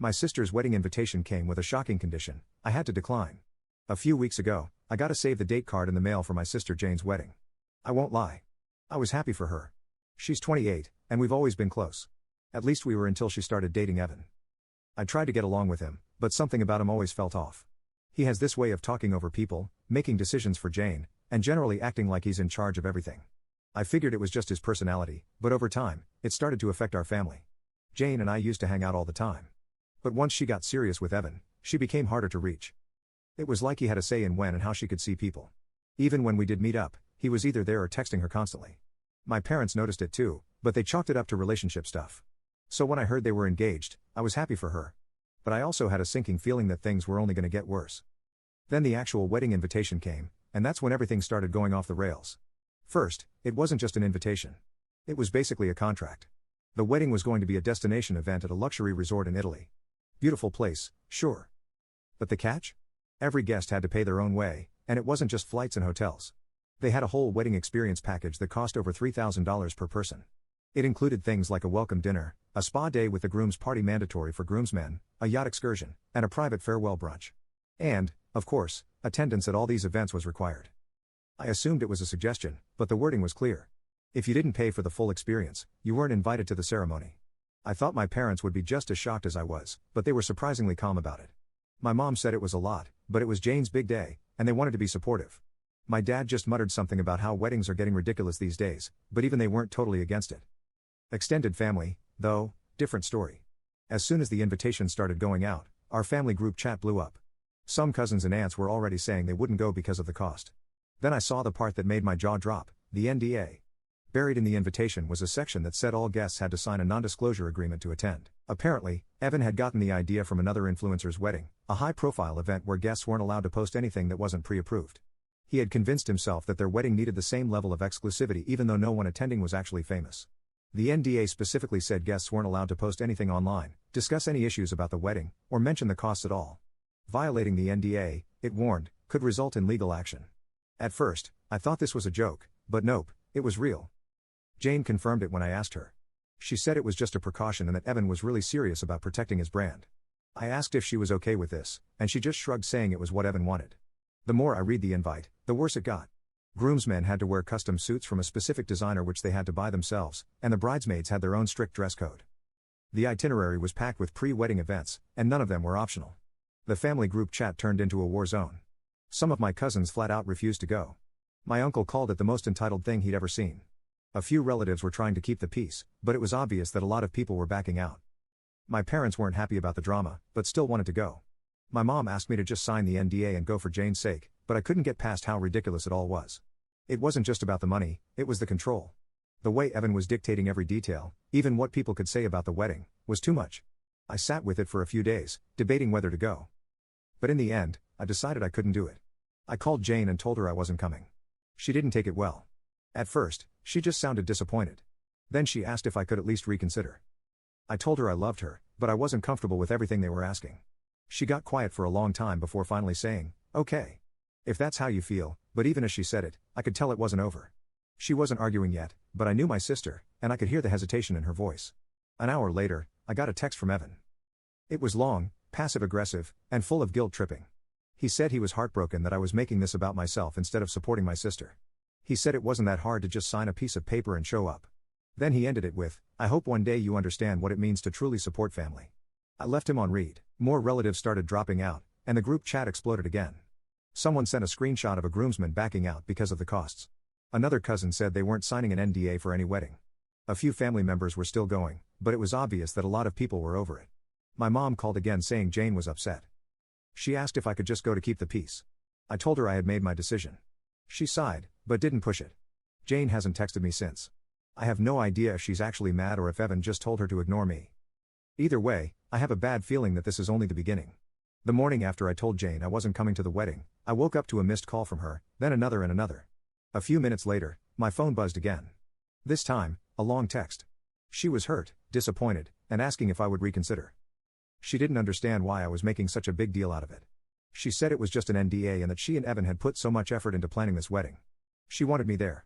My sister's wedding invitation came with a shocking condition: I had to decline. A few weeks ago, I got a save the date card in the mail for my sister Jane's wedding. I won't lie. I was happy for her. She's 28, and we've always been close. At least we were until she started dating Evan. I tried to get along with him, but something about him always felt off. He has this way of talking over people, making decisions for Jane, and generally acting like he's in charge of everything. I figured it was just his personality, but over time, it started to affect our family. Jane and I used to hang out all the time. But once she got serious with Evan, she became harder to reach. It was like he had a say in when and how she could see people. Even when we did meet up, he was either there or texting her constantly. My parents noticed it too, but they chalked it up to relationship stuff. So when I heard they were engaged, I was happy for her. But I also had a sinking feeling that things were only going to get worse. Then the actual wedding invitation came, and that's when everything started going off the rails. First, it wasn't just an invitation. It was basically a contract. The wedding was going to be a destination event at a luxury resort in Italy. Beautiful place, sure. But the catch? Every guest had to pay their own way, and it wasn't just flights and hotels. They had a whole wedding experience package that cost over $3,000 per person. It included things like a welcome dinner, a spa day with the groom's party mandatory for groomsmen, a yacht excursion, and a private farewell brunch. And, of course, attendance at all these events was required. I assumed it was a suggestion, but the wording was clear. If you didn't pay for the full experience, you weren't invited to the ceremony. I thought my parents would be just as shocked as I was, but they were surprisingly calm about it. My mom said it was a lot, but it was Jane's big day, and they wanted to be supportive. My dad just muttered something about how weddings are getting ridiculous these days, but even they weren't totally against it. Extended family, though, different story. As soon as the invitation started going out, our family group chat blew up. Some cousins and aunts were already saying they wouldn't go because of the cost. Then I saw the part that made my jaw drop: the NDA. Buried in the invitation was a section that said all guests had to sign a non-disclosure agreement to attend. Apparently, Evan had gotten the idea from another influencer's wedding, a high-profile event where guests weren't allowed to post anything that wasn't pre-approved. He had convinced himself that their wedding needed the same level of exclusivity even though no one attending was actually famous. The NDA specifically said guests weren't allowed to post anything online, discuss any issues about the wedding, or mention the costs at all. Violating the NDA, it warned, could result in legal action. At first, I thought this was a joke, but nope, it was real. Jane confirmed it when I asked her. She said it was just a precaution and that Evan was really serious about protecting his brand. I asked if she was okay with this, and she just shrugged, saying it was what Evan wanted. The more I read the invite, the worse it got. Groomsmen had to wear custom suits from a specific designer which they had to buy themselves, and the bridesmaids had their own strict dress code. The itinerary was packed with pre-wedding events, and none of them were optional. The family group chat turned into a war zone. Some of my cousins flat out refused to go. My uncle called it the most entitled thing he'd ever seen. A few relatives were trying to keep the peace, but it was obvious that a lot of people were backing out. My parents weren't happy about the drama, but still wanted to go. My mom asked me to just sign the NDA and go for Jane's sake, but I couldn't get past how ridiculous it all was. It wasn't just about the money, it was the control. The way Evan was dictating every detail, even what people could say about the wedding, was too much. I sat with it for a few days, debating whether to go. But in the end, I decided I couldn't do it. I called Jane and told her I wasn't coming. She didn't take it well. At first, she just sounded disappointed. Then she asked if I could at least reconsider. I told her I loved her, but I wasn't comfortable with everything they were asking. She got quiet for a long time before finally saying, "Okay. If that's how you feel," but even as she said it, I could tell it wasn't over. She wasn't arguing yet, but I knew my sister, and I could hear the hesitation in her voice. An hour later, I got a text from Evan. It was long, passive-aggressive, and full of guilt-tripping. He said he was heartbroken that I was making this about myself instead of supporting my sister. He said it wasn't that hard to just sign a piece of paper and show up. Then he ended it with, "I hope one day you understand what it means to truly support family." I left him on read. More relatives started dropping out, and the group chat exploded again. Someone sent a screenshot of a groomsman backing out because of the costs. Another cousin said they weren't signing an NDA for any wedding. A few family members were still going, but it was obvious that a lot of people were over it. My mom called again saying Jane was upset. She asked if I could just go to keep the peace. I told her I had made my decision. She sighed, but didn't push it. Jane hasn't texted me since. I have no idea if she's actually mad or if Evan just told her to ignore me. Either way, I have a bad feeling that this is only the beginning. The morning after I told Jane I wasn't coming to the wedding, I woke up to a missed call from her, then another and another. A few minutes later, my phone buzzed again. This time, a long text. She was hurt, disappointed, and asking if I would reconsider. She didn't understand why I was making such a big deal out of it. She said it was just an NDA and that she and Evan had put so much effort into planning this wedding. She wanted me there.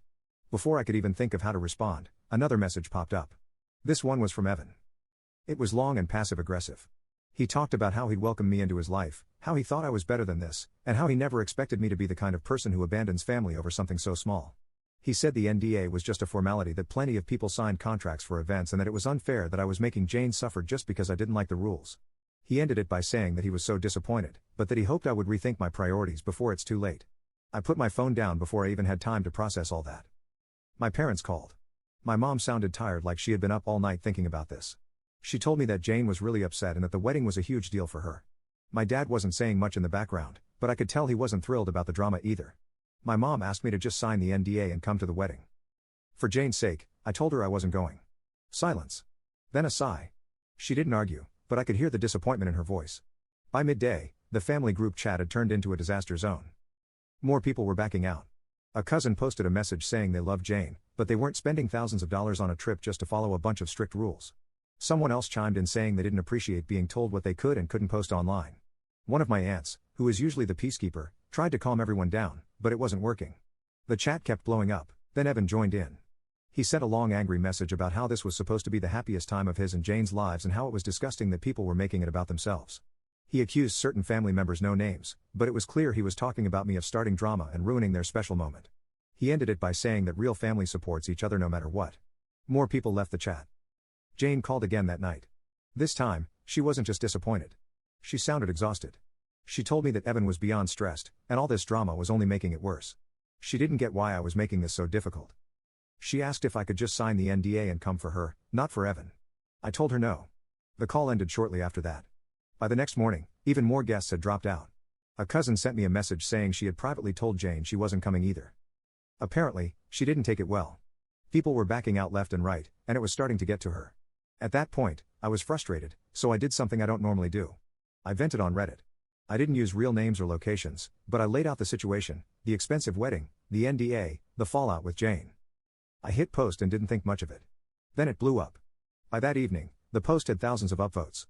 Before I could even think of how to respond, another message popped up. This one was from Evan. It was long and passive-aggressive. He talked about how he'd welcomed me into his life, how he thought I was better than this, and how he never expected me to be the kind of person who abandons family over something so small. He said the NDA was just a formality, that plenty of people signed contracts for events, and that it was unfair that I was making Jane suffer just because I didn't like the rules. He ended it by saying that he was so disappointed, but that he hoped I would rethink my priorities before it's too late. I put my phone down before I even had time to process all that. My parents called. My mom sounded tired, like she had been up all night thinking about this. She told me that Jane was really upset and that the wedding was a huge deal for her. My dad wasn't saying much in the background, but I could tell he wasn't thrilled about the drama either. My mom asked me to just sign the NDA and come to the wedding. For Jane's sake, I told her I wasn't going. Silence. Then a sigh. She didn't argue, but I could hear the disappointment in her voice. By midday, the family group chat had turned into a disaster zone. More people were backing out. A cousin posted a message saying they loved Jane, but they weren't spending thousands of dollars on a trip just to follow a bunch of strict rules. Someone else chimed in saying they didn't appreciate being told what they could and couldn't post online. One of my aunts, who is usually the peacekeeper, tried to calm everyone down, but it wasn't working. The chat kept blowing up, then Evan joined in. He sent a long angry message about how this was supposed to be the happiest time of his and Jane's lives and how it was disgusting that people were making it about themselves. He accused certain family members, no names, but it was clear he was talking about me, of starting drama and ruining their special moment. He ended it by saying that real family supports each other no matter what. More people left the chat. Jane called again that night. This time, she wasn't just disappointed. She sounded exhausted. She told me that Evan was beyond stressed, and all this drama was only making it worse. She didn't get why I was making this so difficult. She asked if I could just sign the NDA and come for her, not for Evan. I told her no. The call ended shortly after that. By the next morning, even more guests had dropped out. A cousin sent me a message saying she had privately told Jane she wasn't coming either. Apparently, she didn't take it well. People were backing out left and right, and it was starting to get to her. At that point, I was frustrated, so I did something I don't normally do. I vented on Reddit. I didn't use real names or locations, but I laid out the situation, the expensive wedding, the NDA, the fallout with Jane. I hit post and didn't think much of it. Then it blew up. By that evening, the post had thousands of upvotes.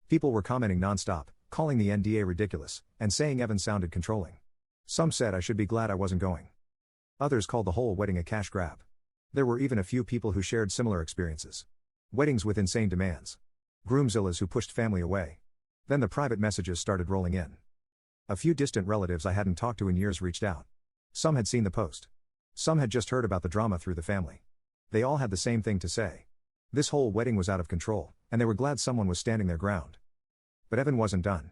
People were commenting nonstop, calling the NDA ridiculous, and saying Evan sounded controlling. Some said I should be glad I wasn't going. Others called the whole wedding a cash grab. There were even a few people who shared similar experiences. Weddings with insane demands. Groomzillas who pushed family away. Then the private messages started rolling in. A few distant relatives I hadn't talked to in years reached out. Some had seen the post. Some had just heard about the drama through the family. They all had the same thing to say. This whole wedding was out of control, and they were glad someone was standing their ground. But Evan wasn't done.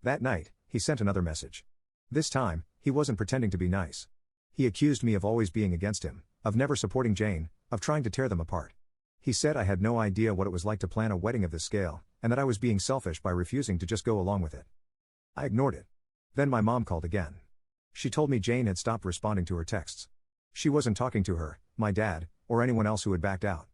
That night, he sent another message. This time, he wasn't pretending to be nice. He accused me of always being against him, of never supporting Jane, of trying to tear them apart. He said I had no idea what it was like to plan a wedding of this scale, and that I was being selfish by refusing to just go along with it. I ignored it. Then my mom called again. She told me Jane had stopped responding to her texts. She wasn't talking to her, my dad, or anyone else who had backed out.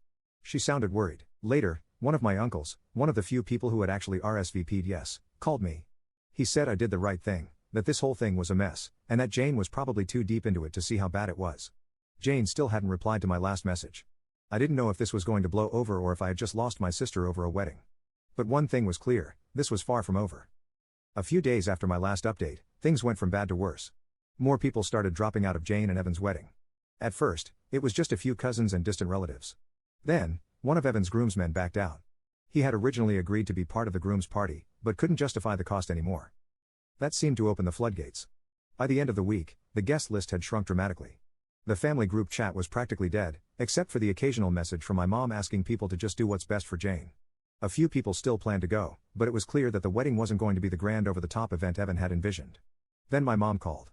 She sounded worried. Later, one of my uncles, one of the few people who had actually RSVP'd yes, called me. He said I did the right thing, that this whole thing was a mess, and that Jane was probably too deep into it to see how bad it was. Jane still hadn't replied to my last message. I didn't know if this was going to blow over or if I had just lost my sister over a wedding. But one thing was clear, this was far from over. A few days after my last update, things went from bad to worse. More people started dropping out of Jane and Evan's wedding. At first, it was just a few cousins and distant relatives. Then, one of Evan's groomsmen backed out. He had originally agreed to be part of the groom's party, but couldn't justify the cost anymore. That seemed to open the floodgates. By the end of the week, the guest list had shrunk dramatically. The family group chat was practically dead, except for the occasional message from my mom asking people to just do what's best for Jane. A few people still planned to go, but it was clear that the wedding wasn't going to be the grand over-the-top event Evan had envisioned. Then my mom called.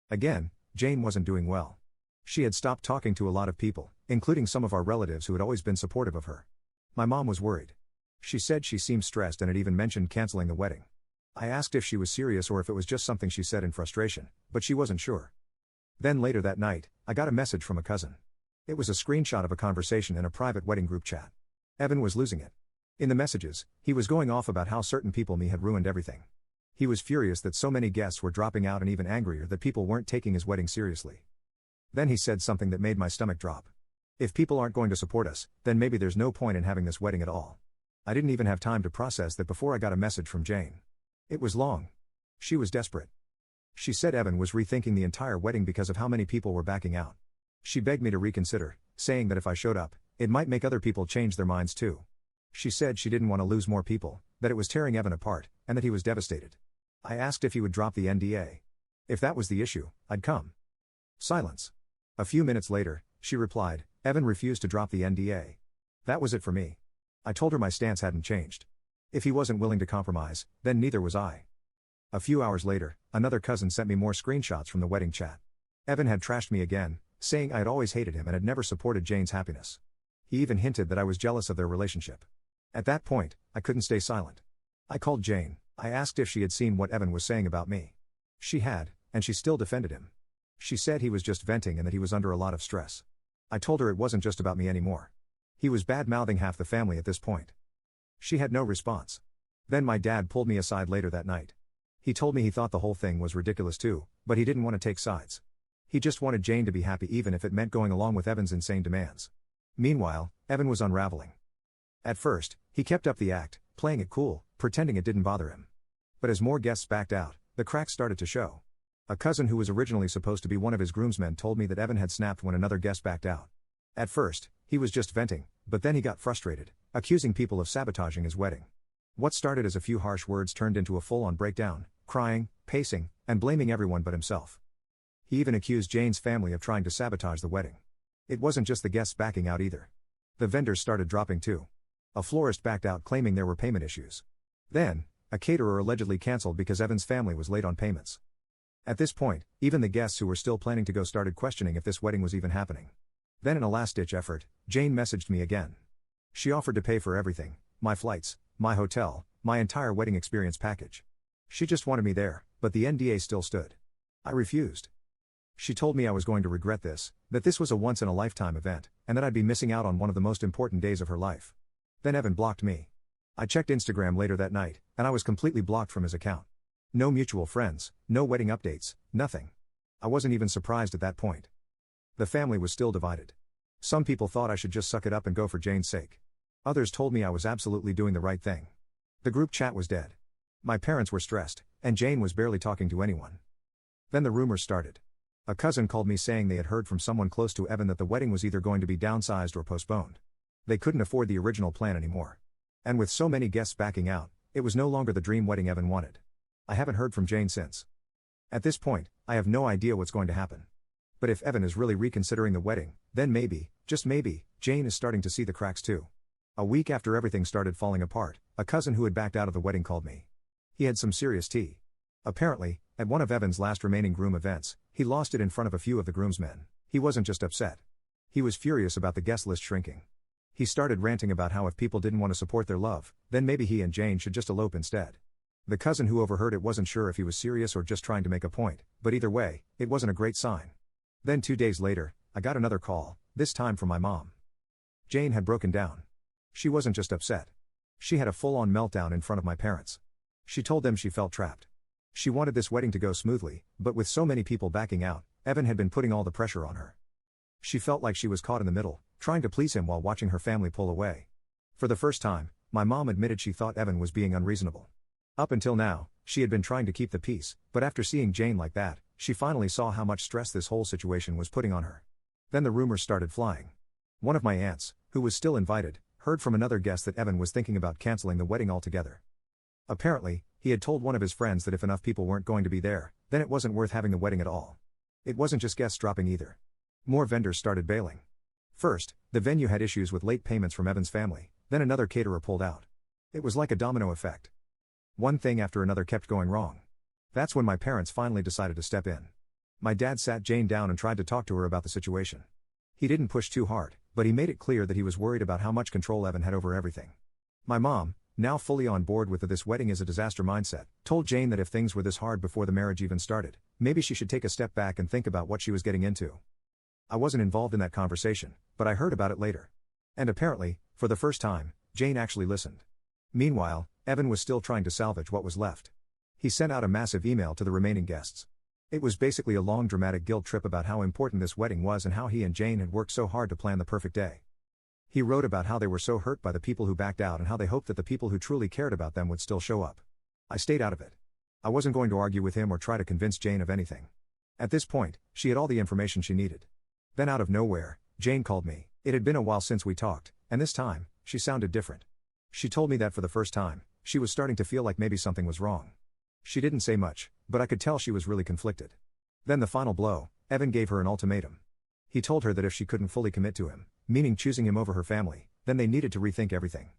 Again, Jane wasn't doing well. She had stopped talking to a lot of people, including some of our relatives who had always been supportive of her. My mom was worried. She said she seemed stressed and had even mentioned canceling the wedding. I asked if she was serious or if it was just something she said in frustration, but she wasn't sure. Then later that night, I got a message from a cousin. It was a screenshot of a conversation in a private wedding group chat. Evan was losing it. In the messages, he was going off about how certain people me had ruined everything. He was furious that so many guests were dropping out and even angrier that people weren't taking his wedding seriously. Then he said something that made my stomach drop. If people aren't going to support us, then maybe there's no point in having this wedding at all. I didn't even have time to process that before I got a message from Jane. It was long. She was desperate. She said Evan was rethinking the entire wedding because of how many people were backing out. She begged me to reconsider, saying that if I showed up, it might make other people change their minds too. She said she didn't want to lose more people, that it was tearing Evan apart, and that he was devastated. I asked if he would drop the NDA. If that was the issue, I'd come. Silence. A few minutes later, she replied, Evan refused to drop the NDA. That was it for me. I told her my stance hadn't changed. If he wasn't willing to compromise, then neither was I. A few hours later, another cousin sent me more screenshots from the wedding chat. Evan had trashed me again, saying I had always hated him and had never supported Jane's happiness. He even hinted that I was jealous of their relationship. At that point, I couldn't stay silent. I called Jane. I asked if she had seen what Evan was saying about me. She had, and she still defended him. She said he was just venting and that he was under a lot of stress. I told her it wasn't just about me anymore. He was bad-mouthing half the family at this point. She had no response. Then my dad pulled me aside later that night. He told me he thought the whole thing was ridiculous too, but he didn't want to take sides. He just wanted Jane to be happy even if it meant going along with Evan's insane demands. Meanwhile, Evan was unraveling. At first, he kept up the act, playing it cool, pretending it didn't bother him. But as more guests backed out, the cracks started to show. A cousin who was originally supposed to be one of his groomsmen told me that Evan had snapped when another guest backed out. At first, he was just venting, but then he got frustrated, accusing people of sabotaging his wedding. What started as a few harsh words turned into a full-on breakdown, crying, pacing, and blaming everyone but himself. He even accused Jane's family of trying to sabotage the wedding. It wasn't just the guests backing out either. The vendors started dropping too. A florist backed out claiming there were payment issues. Then, a caterer allegedly canceled because Evan's family was late on payments. At this point, even the guests who were still planning to go started questioning if this wedding was even happening. Then in a last-ditch effort, Jane messaged me again. She offered to pay for everything, my flights, my hotel, my entire wedding experience package. She just wanted me there, but the NDA still stood. I refused. She told me I was going to regret this, that this was a once-in-a-lifetime event, and that I'd be missing out on one of the most important days of her life. Then Evan blocked me. I checked Instagram later that night, and I was completely blocked from his account. No mutual friends, no wedding updates, nothing. I wasn't even surprised at that point. The family was still divided. Some people thought I should just suck it up and go for Jane's sake. Others told me I was absolutely doing the right thing. The group chat was dead. My parents were stressed, and Jane was barely talking to anyone. Then the rumors started. A cousin called me saying they had heard from someone close to Evan that the wedding was either going to be downsized or postponed. They couldn't afford the original plan anymore. And with so many guests backing out, it was no longer the dream wedding Evan wanted. I haven't heard from Jane since. At this point, I have no idea what's going to happen. But if Evan is really reconsidering the wedding, then maybe, just maybe, Jane is starting to see the cracks too. A week after everything started falling apart, a cousin who had backed out of the wedding called me. He had some serious tea. Apparently, at one of Evan's last remaining groom events, he lost it in front of a few of the groomsmen. He wasn't just upset. He was furious about the guest list shrinking. He started ranting about how if people didn't want to support their love, then maybe he and Jane should just elope instead. The cousin who overheard it wasn't sure if he was serious or just trying to make a point, but either way, it wasn't a great sign. Then 2 days later, I got another call, this time from my mom. Jane had broken down. She wasn't just upset. She had a full-on meltdown in front of my parents. She told them she felt trapped. She wanted this wedding to go smoothly, but with so many people backing out, Evan had been putting all the pressure on her. She felt like she was caught in the middle, trying to please him while watching her family pull away. For the first time, my mom admitted she thought Evan was being unreasonable. Up until now, she had been trying to keep the peace, but after seeing Jane like that, she finally saw how much stress this whole situation was putting on her. Then the rumors started flying. One of my aunts, who was still invited, heard from another guest that Evan was thinking about canceling the wedding altogether. Apparently, he had told one of his friends that if enough people weren't going to be there, then it wasn't worth having the wedding at all. It wasn't just guests dropping either. More vendors started bailing. First, the venue had issues with late payments from Evan's family, then another caterer pulled out. It was like a domino effect. One thing after another kept going wrong. That's when my parents finally decided to step in. My dad sat Jane down and tried to talk to her about the situation. He didn't push too hard, but he made it clear that he was worried about how much control Evan had over everything. My mom, now fully on board with the "this wedding is a disaster" mindset, told Jane that if things were this hard before the marriage even started, maybe she should take a step back and think about what she was getting into. I wasn't involved in that conversation, but I heard about it later. And apparently, for the first time, Jane actually listened. Meanwhile, Evan was still trying to salvage what was left. He sent out a massive email to the remaining guests. It was basically a long dramatic guilt trip about how important this wedding was and how he and Jane had worked so hard to plan the perfect day. He wrote about how they were so hurt by the people who backed out and how they hoped that the people who truly cared about them would still show up. I stayed out of it. I wasn't going to argue with him or try to convince Jane of anything. At this point, she had all the information she needed. Then out of nowhere, Jane called me. It had been a while since we talked, and this time, she sounded different. She told me that for the first time, she was starting to feel like maybe something was wrong. She didn't say much, but I could tell she was really conflicted. Then the final blow, Evan gave her an ultimatum. He told her that if she couldn't fully commit to him, meaning choosing him over her family, then they needed to rethink everything.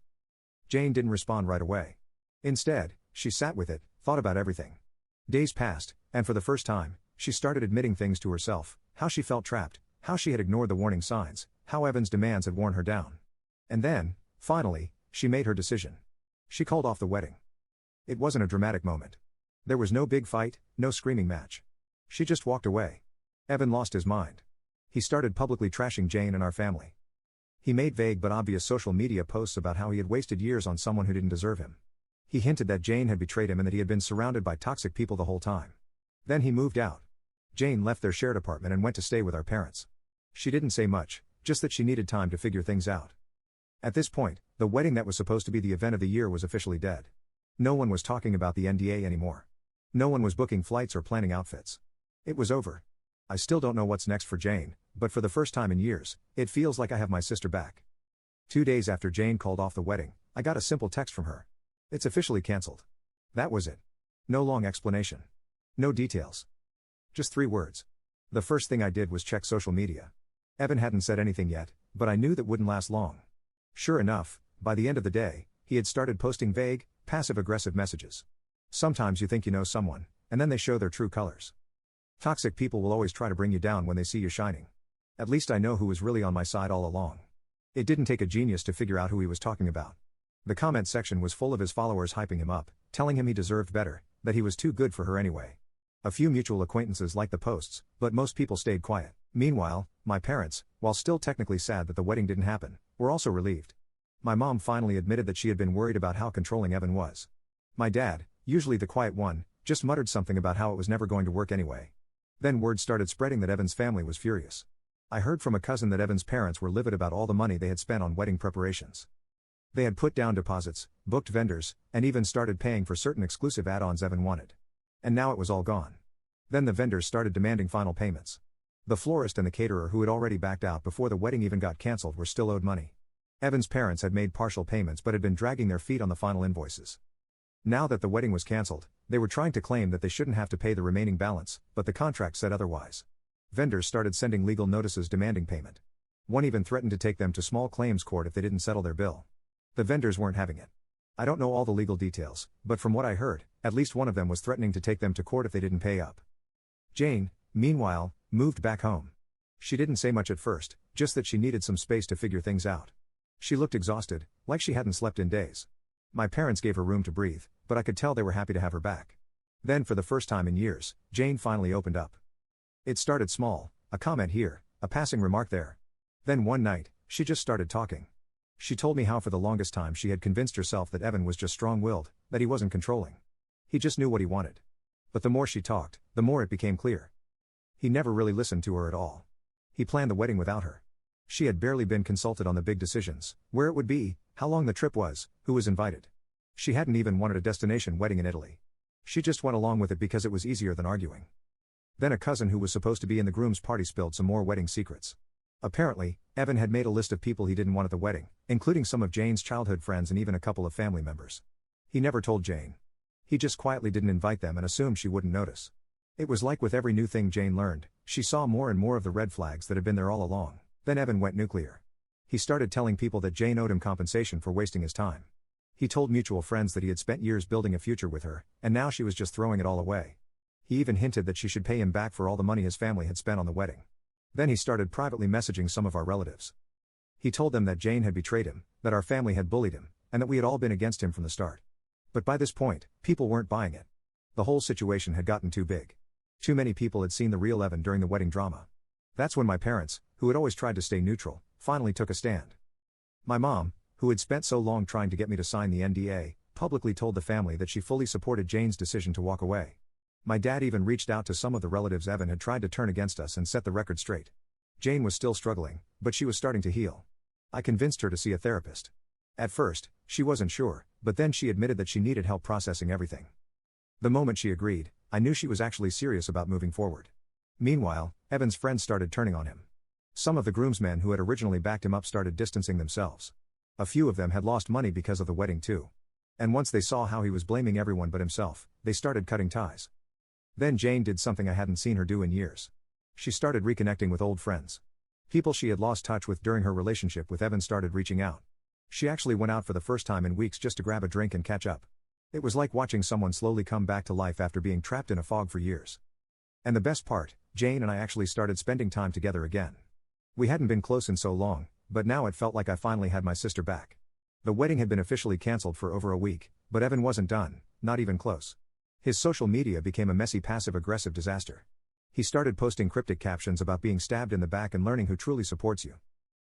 Jane didn't respond right away. Instead, she sat with it, thought about everything. Days passed, and for the first time, she started admitting things to herself, how she felt trapped, how she had ignored the warning signs, how Evan's demands had worn her down. And then, finally, she made her decision. She called off the wedding. It wasn't a dramatic moment. There was no big fight, no screaming match. She just walked away. Evan lost his mind. He started publicly trashing Jane and our family. He made vague but obvious social media posts about how he had wasted years on someone who didn't deserve him. He hinted that Jane had betrayed him and that he had been surrounded by toxic people the whole time. Then he moved out. Jane left their shared apartment and went to stay with our parents. She didn't say much, just that she needed time to figure things out. At this point, the wedding that was supposed to be the event of the year was officially dead. No one was talking about the NDA anymore. No one was booking flights or planning outfits. It was over. I still don't know what's next for Jane, but for the first time in years, it feels like I have my sister back. 2 days after Jane called off the wedding, I got a simple text from her. It's officially cancelled. That was it. No long explanation. No details. Just 3 words. The first thing I did was check social media. Evan hadn't said anything yet, but I knew that wouldn't last long. Sure enough, by the end of the day, he had started posting vague, passive-aggressive messages. Sometimes you think you know someone, and then they show their true colors. Toxic people will always try to bring you down when they see you shining. At least I know who was really on my side all along. It didn't take a genius to figure out who he was talking about. The comment section was full of his followers hyping him up, telling him he deserved better, that he was too good for her anyway. A few mutual acquaintances liked the posts, but most people stayed quiet. Meanwhile, my parents, while still technically sad that the wedding didn't happen, were also relieved. My mom finally admitted that she had been worried about how controlling Evan was. My dad, usually the quiet one, just muttered something about how it was never going to work anyway. Then word started spreading that Evan's family was furious. I heard from a cousin that Evan's parents were livid about all the money they had spent on wedding preparations. They had put down deposits, booked vendors, and even started paying for certain exclusive add-ons Evan wanted. And now it was all gone. Then the vendors started demanding final payments. The florist and the caterer who had already backed out before the wedding even got cancelled were still owed money. Evan's parents had made partial payments but had been dragging their feet on the final invoices. Now that the wedding was cancelled, they were trying to claim that they shouldn't have to pay the remaining balance, but the contract said otherwise. Vendors started sending legal notices demanding payment. One even threatened to take them to small claims court if they didn't settle their bill. The vendors weren't having it. I don't know all the legal details, but from what I heard, at least one of them was threatening to take them to court if they didn't pay up. Jane, meanwhile, moved back home. She didn't say much at first, just that she needed some space to figure things out. She looked exhausted, like she hadn't slept in days. My parents gave her room to breathe, but I could tell they were happy to have her back. Then for the first time in years, Jane finally opened up. It started small, a comment here, a passing remark there. Then one night, she just started talking. She told me how for the longest time she had convinced herself that Evan was just strong-willed, that he wasn't controlling. He just knew what he wanted. But the more she talked, the more it became clear. He never really listened to her at all. He planned the wedding without her. She had barely been consulted on the big decisions, where it would be, how long the trip was, who was invited. She hadn't even wanted a destination wedding in Italy. She just went along with it because it was easier than arguing. Then a cousin who was supposed to be in the groom's party spilled some more wedding secrets. Apparently, Evan had made a list of people he didn't want at the wedding, including some of Jane's childhood friends and even a couple of family members. He never told Jane. He just quietly didn't invite them and assumed she wouldn't notice. It was like with every new thing Jane learned, she saw more and more of the red flags that had been there all along. Then Evan went nuclear. He started telling people that Jane owed him compensation for wasting his time. He told mutual friends that he had spent years building a future with her, and now she was just throwing it all away. He even hinted that she should pay him back for all the money his family had spent on the wedding. Then he started privately messaging some of our relatives. He told them that Jane had betrayed him, that our family had bullied him, and that we had all been against him from the start. But by this point, people weren't buying it. The whole situation had gotten too big. Too many people had seen the real Evan during the wedding drama. That's when my parents, who had always tried to stay neutral, finally took a stand. My mom, who had spent so long trying to get me to sign the NDA, publicly told the family that she fully supported Jane's decision to walk away. My dad even reached out to some of the relatives Evan had tried to turn against us and set the record straight. Jane was still struggling, but she was starting to heal. I convinced her to see a therapist. At first, she wasn't sure, but then she admitted that she needed help processing everything. The moment she agreed, I knew she was actually serious about moving forward. Meanwhile, Evan's friends started turning on him. Some of the groomsmen who had originally backed him up started distancing themselves. A few of them had lost money because of the wedding too. And once they saw how he was blaming everyone but himself, they started cutting ties. Then Jane did something I hadn't seen her do in years. She started reconnecting with old friends. People she had lost touch with during her relationship with Evan started reaching out. She actually went out for the first time in weeks just to grab a drink and catch up. It was like watching someone slowly come back to life after being trapped in a fog for years. And the best part, Jane and I actually started spending time together again. We hadn't been close in so long, but now it felt like I finally had my sister back. The wedding had been officially cancelled for over a week, but Evan wasn't done, not even close. His social media became a messy passive-aggressive disaster. He started posting cryptic captions about being stabbed in the back and learning who truly supports you.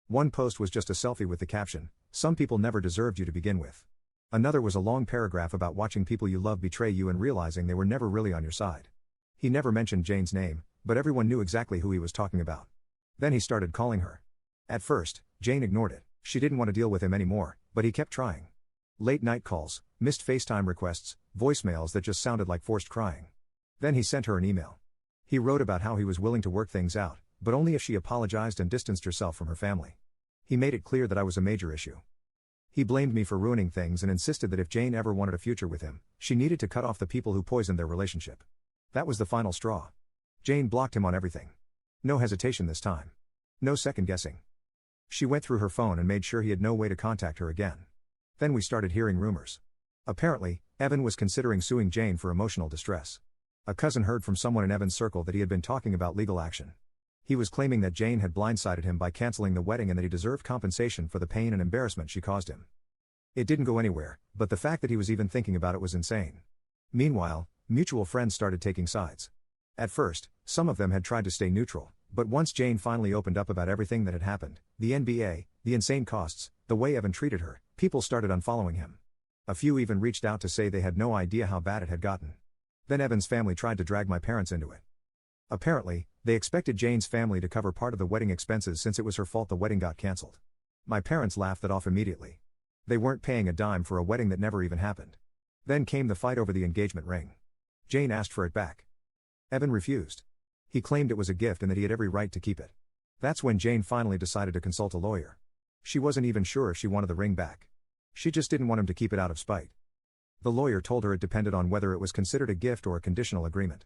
One post was just a selfie with the caption, "Some people never deserved you to begin with." Another was a long paragraph about watching people you love betray you and realizing they were never really on your side. He never mentioned Jane's name, but everyone knew exactly who he was talking about. Then he started calling her. At first, Jane ignored it. She didn't want to deal with him anymore, but he kept trying. Late night calls, missed FaceTime requests, voicemails that just sounded like forced crying. Then he sent her an email. He wrote about how he was willing to work things out, but only if she apologized and distanced herself from her family. He made it clear that I was a major issue. He blamed me for ruining things and insisted that if Jane ever wanted a future with him, she needed to cut off the people who poisoned their relationship. That was the final straw. Jane blocked him on everything. No hesitation this time. No second guessing. She went through her phone and made sure he had no way to contact her again. Then we started hearing rumors. Apparently, Evan was considering suing Jane for emotional distress. A cousin heard from someone in Evan's circle that he had been talking about legal action. He was claiming that Jane had blindsided him by canceling the wedding and that he deserved compensation for the pain and embarrassment she caused him. It didn't go anywhere, but the fact that he was even thinking about it was insane. Meanwhile, mutual friends started taking sides. At first, some of them had tried to stay neutral, but once Jane finally opened up about everything that had happened, the NBA, the insane costs, the way Evan treated her, people started unfollowing him. A few even reached out to say they had no idea how bad it had gotten. Then Evan's family tried to drag my parents into it. Apparently, they expected Jane's family to cover part of the wedding expenses since it was her fault the wedding got cancelled. My parents laughed that off immediately. They weren't paying a dime for a wedding that never even happened. Then came the fight over the engagement ring. Jane asked for it back. Evan refused. He claimed it was a gift and that he had every right to keep it. That's when Jane finally decided to consult a lawyer. She wasn't even sure if she wanted the ring back. She just didn't want him to keep it out of spite. The lawyer told her it depended on whether it was considered a gift or a conditional agreement.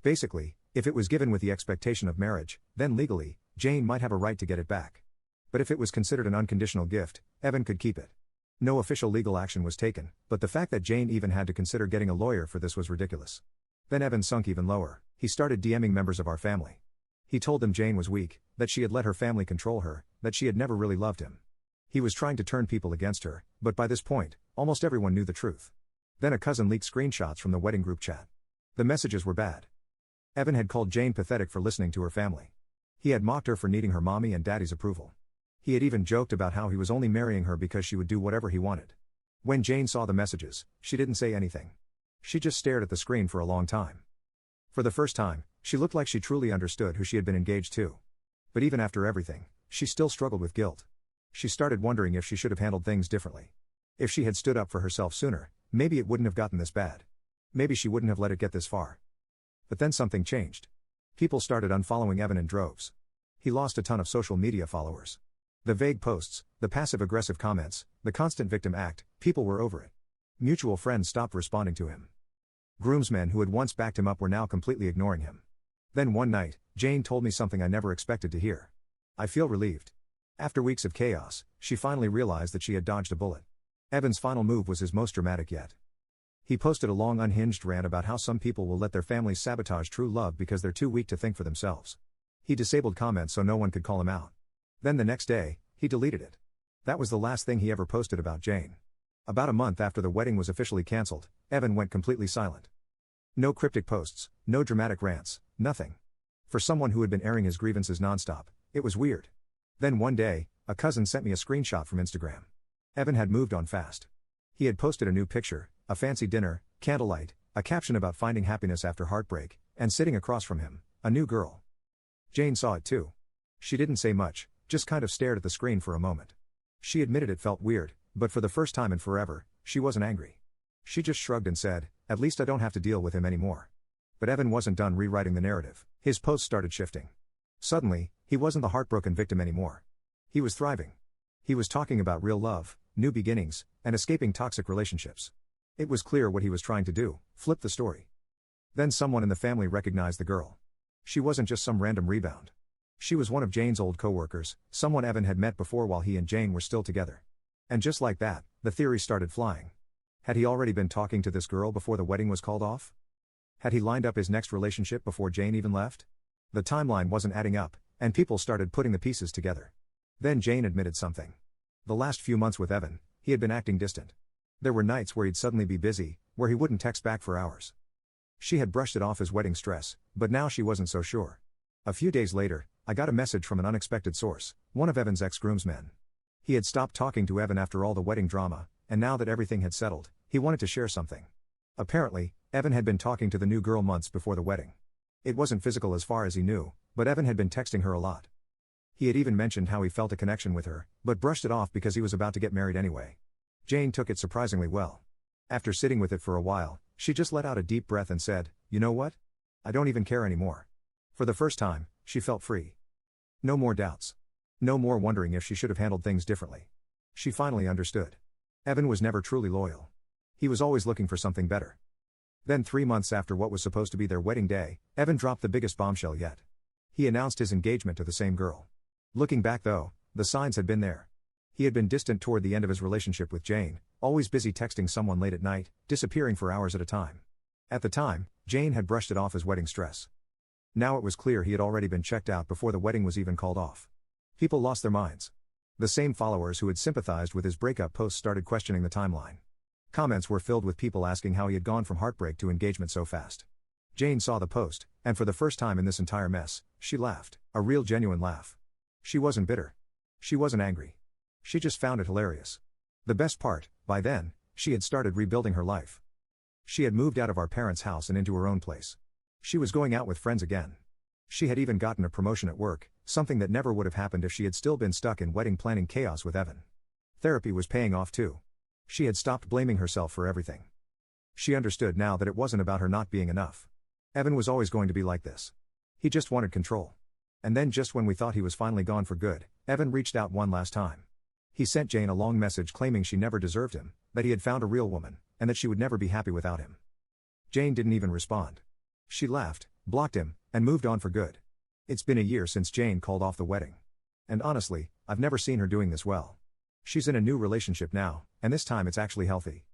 Basically, if it was given with the expectation of marriage, then legally, Jane might have a right to get it back. But if it was considered an unconditional gift, Evan could keep it. No official legal action was taken, but the fact that Jane even had to consider getting a lawyer for this was ridiculous. Then Evan sunk even lower. He started DMing members of our family. He told them Jane was weak, that she had let her family control her, that she had never really loved him. He was trying to turn people against her, but by this point, almost everyone knew the truth. Then a cousin leaked screenshots from the wedding group chat. The messages were bad. Evan had called Jane pathetic for listening to her family. He had mocked her for needing her mommy and daddy's approval. He had even joked about how he was only marrying her because she would do whatever he wanted. When Jane saw the messages, she didn't say anything. She just stared at the screen for a long time. For the first time, she looked like she truly understood who she had been engaged to. But even after everything, she still struggled with guilt. She started wondering if she should have handled things differently. If she had stood up for herself sooner, maybe it wouldn't have gotten this bad. Maybe she wouldn't have let it get this far. But then something changed. People started unfollowing Evan in droves. He lost a ton of social media followers. The vague posts, the passive-aggressive comments, the constant victim act, people were over it. Mutual friends stopped responding to him. Groomsmen who had once backed him up were now completely ignoring him. Then one night, Jane told me something I never expected to hear. I feel relieved. After weeks of chaos, she finally realized that she had dodged a bullet. Evan's final move was his most dramatic yet. He posted a long unhinged rant about how some people will let their families sabotage true love because they're too weak to think for themselves. He disabled comments so no one could call him out. Then the next day, he deleted it. That was the last thing he ever posted about Jane. About a month after the wedding was officially cancelled, Evan went completely silent. No cryptic posts, no dramatic rants, nothing. For someone who had been airing his grievances nonstop, it was weird. Then one day, a cousin sent me a screenshot from Instagram. Evan had moved on fast. He had posted a new picture, a fancy dinner, candlelight, a caption about finding happiness after heartbreak, and sitting across from him, a new girl. Jane saw it too. She didn't say much, just kind of stared at the screen for a moment. She admitted it felt weird, but for the first time in forever, she wasn't angry. She just shrugged and said, "At least I don't have to deal with him anymore." But Evan wasn't done rewriting the narrative. His posts started shifting. Suddenly, he wasn't the heartbroken victim anymore. He was thriving. He was talking about real love, new beginnings, and escaping toxic relationships. It was clear what he was trying to do: flip the story. Then someone in the family recognized the girl. She wasn't just some random rebound. She was one of Jane's old co-workers, someone Evan had met before while he and Jane were still together. And just like that, the theory started flying. Had he already been talking to this girl before the wedding was called off? Had he lined up his next relationship before Jane even left? The timeline wasn't adding up, and people started putting the pieces together. Then Jane admitted something. The last few months with Evan, he had been acting distant. There were nights where he'd suddenly be busy, where he wouldn't text back for hours. She had brushed it off as wedding stress, but now she wasn't so sure. A few days later, I got a message from an unexpected source, one of Evan's ex-groomsmen. He had stopped talking to Evan after all the wedding drama, and now that everything had settled, he wanted to share something. Apparently, Evan had been talking to the new girl months before the wedding. It wasn't physical as far as he knew, but Evan had been texting her a lot. He had even mentioned how he felt a connection with her, but brushed it off because he was about to get married anyway. Jane took it surprisingly well. After sitting with it for a while, she just let out a deep breath and said, "You know what? I don't even care anymore." For the first time, she felt free. No more doubts. No more wondering if she should have handled things differently. She finally understood. Evan was never truly loyal. He was always looking for something better. Then 3 months after what was supposed to be their wedding day, Evan dropped the biggest bombshell yet. He announced his engagement to the same girl. Looking back though, the signs had been there. He had been distant toward the end of his relationship with Jane, always busy texting someone late at night, disappearing for hours at a time. At the time, Jane had brushed it off as wedding stress. Now it was clear he had already been checked out before the wedding was even called off. People lost their minds. The same followers who had sympathized with his breakup posts started questioning the timeline. Comments were filled with people asking how he had gone from heartbreak to engagement so fast. Jane saw the post, and for the first time in this entire mess, she laughed, a real genuine laugh. She wasn't bitter. She wasn't angry. She just found it hilarious. The best part, by then, she had started rebuilding her life. She had moved out of our parents' house and into her own place. She was going out with friends again. She had even gotten a promotion at work, something that never would have happened if she had still been stuck in wedding planning chaos with Evan. Therapy was paying off too. She had stopped blaming herself for everything. She understood now that it wasn't about her not being enough. Evan was always going to be like this. He just wanted control. And then just when we thought he was finally gone for good, Evan reached out one last time. He sent Jane a long message claiming she never deserved him, that he had found a real woman, and that she would never be happy without him. Jane didn't even respond. She laughed, blocked him, and moved on for good. It's been a year since Jane called off the wedding. And honestly, I've never seen her doing this well. She's in a new relationship now, and this time it's actually healthy.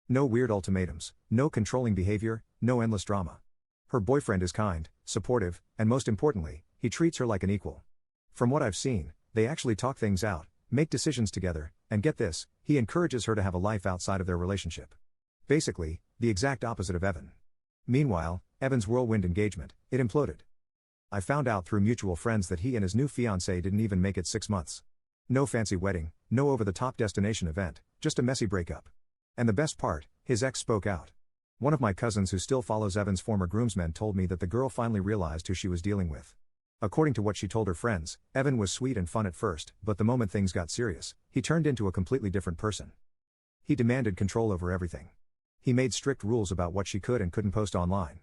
No weird ultimatums, no controlling behavior, no endless drama. Her boyfriend is kind, supportive, and most importantly, he treats her like an equal. From what I've seen, they actually talk things out, make decisions together, and get this, he encourages her to have a life outside of their relationship. Basically, the exact opposite of Evan. Meanwhile, Evan's whirlwind engagement, it imploded. I found out through mutual friends that he and his new fiancée didn't even make it 6 months. No fancy wedding, no over-the-top destination event, just a messy breakup. And the best part, his ex spoke out. One of my cousins who still follows Evan's former groomsmen told me that the girl finally realized who she was dealing with. According to what she told her friends, Evan was sweet and fun at first, but the moment things got serious, he turned into a completely different person. He demanded control over everything. He made strict rules about what she could and couldn't post online.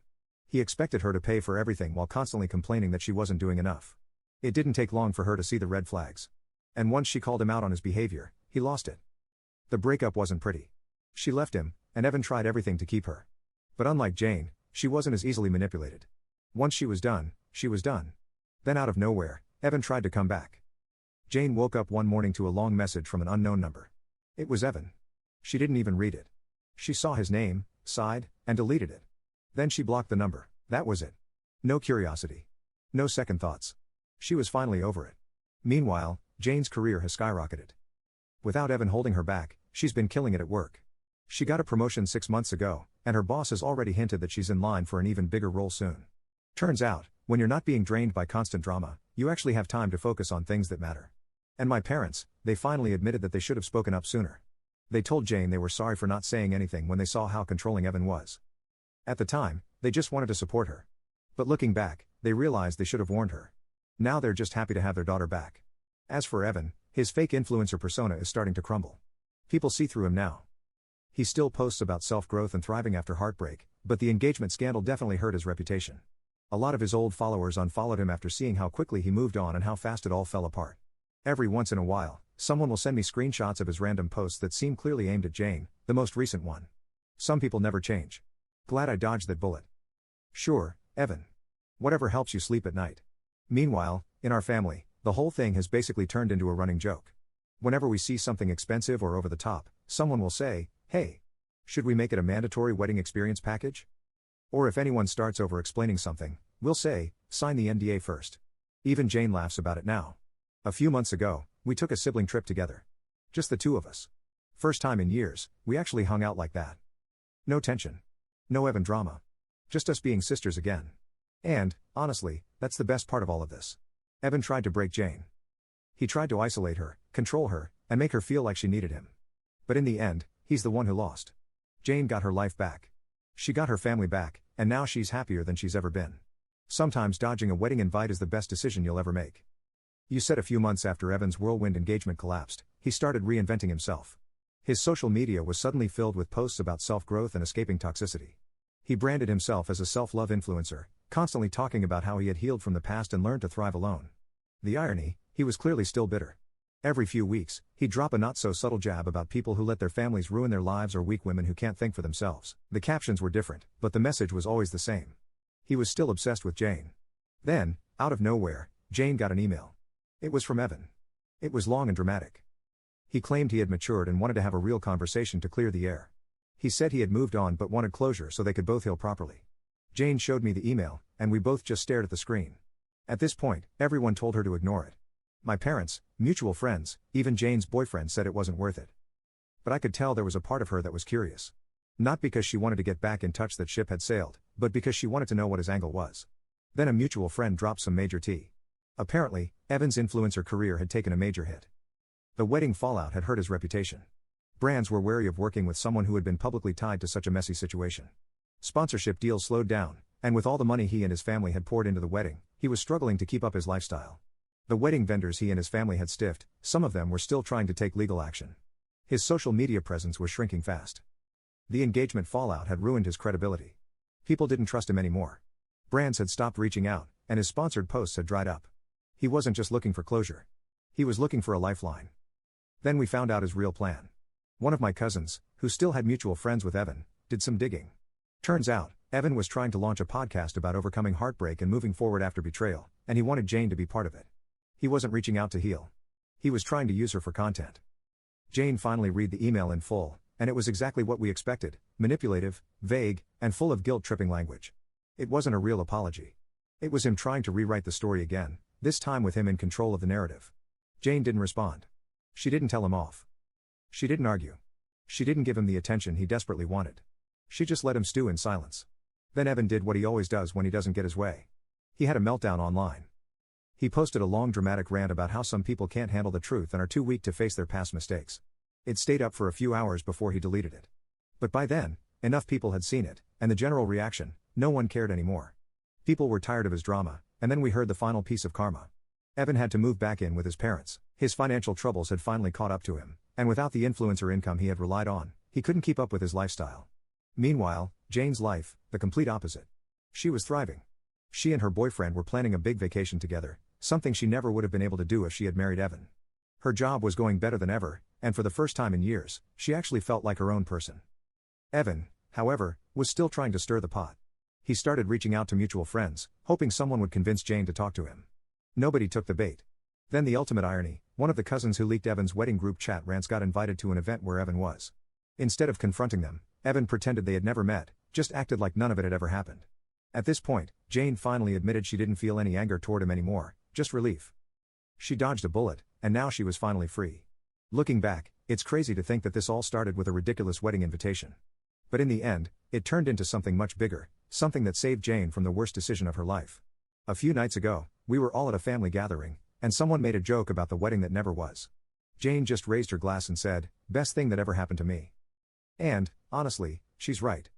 He expected her to pay for everything while constantly complaining that she wasn't doing enough. It didn't take long for her to see the red flags. And once she called him out on his behavior, he lost it. The breakup wasn't pretty. She left him, and Evan tried everything to keep her. But unlike Jane, she wasn't as easily manipulated. Once she was done, she was done. Then out of nowhere, Evan tried to come back. Jane woke up one morning to a long message from an unknown number. It was Evan. She didn't even read it. She saw his name, sighed, and deleted it. Then she blocked the number. That was it. No curiosity. No second thoughts. She was finally over it. Meanwhile, Jane's career has skyrocketed. Without Evan holding her back, she's been killing it at work. She got a promotion 6 months ago, and her boss has already hinted that she's in line for an even bigger role soon. Turns out, when you're not being drained by constant drama, you actually have time to focus on things that matter. And my parents, they finally admitted that they should have spoken up sooner. They told Jane they were sorry for not saying anything when they saw how controlling Evan was. At the time, they just wanted to support her. But looking back, they realized they should have warned her. Now they're just happy to have their daughter back. As for Evan, his fake influencer persona is starting to crumble. People see through him now. He still posts about self-growth and thriving after heartbreak, but the engagement scandal definitely hurt his reputation. A lot of his old followers unfollowed him after seeing how quickly he moved on and how fast it all fell apart. Every once in a while, someone will send me screenshots of his random posts that seem clearly aimed at Jane, the most recent one. Some people never change. Glad I dodged that bullet. Sure, Evan. Whatever helps you sleep at night. Meanwhile, in our family, the whole thing has basically turned into a running joke. Whenever we see something expensive or over the top, someone will say, "Hey, should we make it a mandatory wedding experience package?" Or if anyone starts over explaining something, we'll say, "Sign the NDA first." Even Jane laughs about it now. A few months ago, we took a sibling trip together. Just the two of us. First time in years, we actually hung out like that. No tension. No Evan drama. Just us being sisters again. And, honestly, that's the best part of all of this. Evan tried to break Jane. He tried to isolate her, control her, and make her feel like she needed him. But in the end, he's the one who lost. Jane got her life back. She got her family back, and now she's happier than she's ever been. Sometimes dodging a wedding invite is the best decision you'll ever make. You said a few months after Evan's whirlwind engagement collapsed, he started reinventing himself. His social media was suddenly filled with posts about self-growth and escaping toxicity. He branded himself as a self-love influencer, constantly talking about how he had healed from the past and learned to thrive alone. The irony, he was clearly still bitter. Every few weeks, he'd drop a not-so-subtle jab about people who let their families ruin their lives or weak women who can't think for themselves. The captions were different, but the message was always the same. He was still obsessed with Jane. Then, out of nowhere, Jane got an email. It was from Evan. It was long and dramatic. He claimed he had matured and wanted to have a real conversation to clear the air. He said he had moved on but wanted closure so they could both heal properly. Jane showed me the email, and we both just stared at the screen. At this point, everyone told her to ignore it. My parents, mutual friends, even Jane's boyfriend said it wasn't worth it. But I could tell there was a part of her that was curious. Not because she wanted to get back in touch that ship had sailed, but because she wanted to know what his angle was. Then a mutual friend dropped some major tea. Apparently, Evan's influencer career had taken a major hit. The wedding fallout had hurt his reputation. Brands were wary of working with someone who had been publicly tied to such a messy situation. Sponsorship deals slowed down, and with all the money he and his family had poured into the wedding, he was struggling to keep up his lifestyle. The wedding vendors he and his family had stiffed, some of them were still trying to take legal action. His social media presence was shrinking fast. The engagement fallout had ruined his credibility. People didn't trust him anymore. Brands had stopped reaching out, and his sponsored posts had dried up. He wasn't just looking for closure. He was looking for a lifeline. Then we found out his real plan. One of my cousins, who still had mutual friends with Evan, did some digging. Turns out, Evan was trying to launch a podcast about overcoming heartbreak and moving forward after betrayal, and he wanted Jane to be part of it. He wasn't reaching out to heal. He was trying to use her for content. Jane finally read the email in full, and it was exactly what we expected: manipulative, vague, and full of guilt-tripping language. It wasn't a real apology. It was him trying to rewrite the story again, this time with him in control of the narrative. Jane didn't respond. She didn't tell him off. She didn't argue. She didn't give him the attention he desperately wanted. She just let him stew in silence. Then Evan did what he always does when he doesn't get his way. He had a meltdown online. He posted a long dramatic rant about how some people can't handle the truth and are too weak to face their past mistakes. It stayed up for a few hours before he deleted it. But by then, enough people had seen it, and the general reaction, no one cared anymore. People were tired of his drama, and then we heard the final piece of karma. Evan had to move back in with his parents. His financial troubles had finally caught up to him, and without the influencer income he had relied on, he couldn't keep up with his lifestyle. Meanwhile, Jane's life, the complete opposite. She was thriving. She and her boyfriend were planning a big vacation together, something she never would have been able to do if she had married Evan. Her job was going better than ever, and for the first time in years, she actually felt like her own person. Evan, however, was still trying to stir the pot. He started reaching out to mutual friends, hoping someone would convince Jane to talk to him. Nobody took the bait. Then the ultimate irony, one of the cousins who leaked Evan's wedding group chat rants got invited to an event where Evan was. Instead of confronting them, Evan pretended they had never met, just acted like none of it had ever happened. At this point, Jane finally admitted she didn't feel any anger toward him anymore, just relief. She dodged a bullet, and now she was finally free. Looking back, it's crazy to think that this all started with a ridiculous wedding invitation. But in the end, it turned into something much bigger, something that saved Jane from the worst decision of her life. A few nights ago, we were all at a family gathering, and someone made a joke about the wedding that never was. Jane just raised her glass and said, "Best thing that ever happened to me." And, honestly, she's right.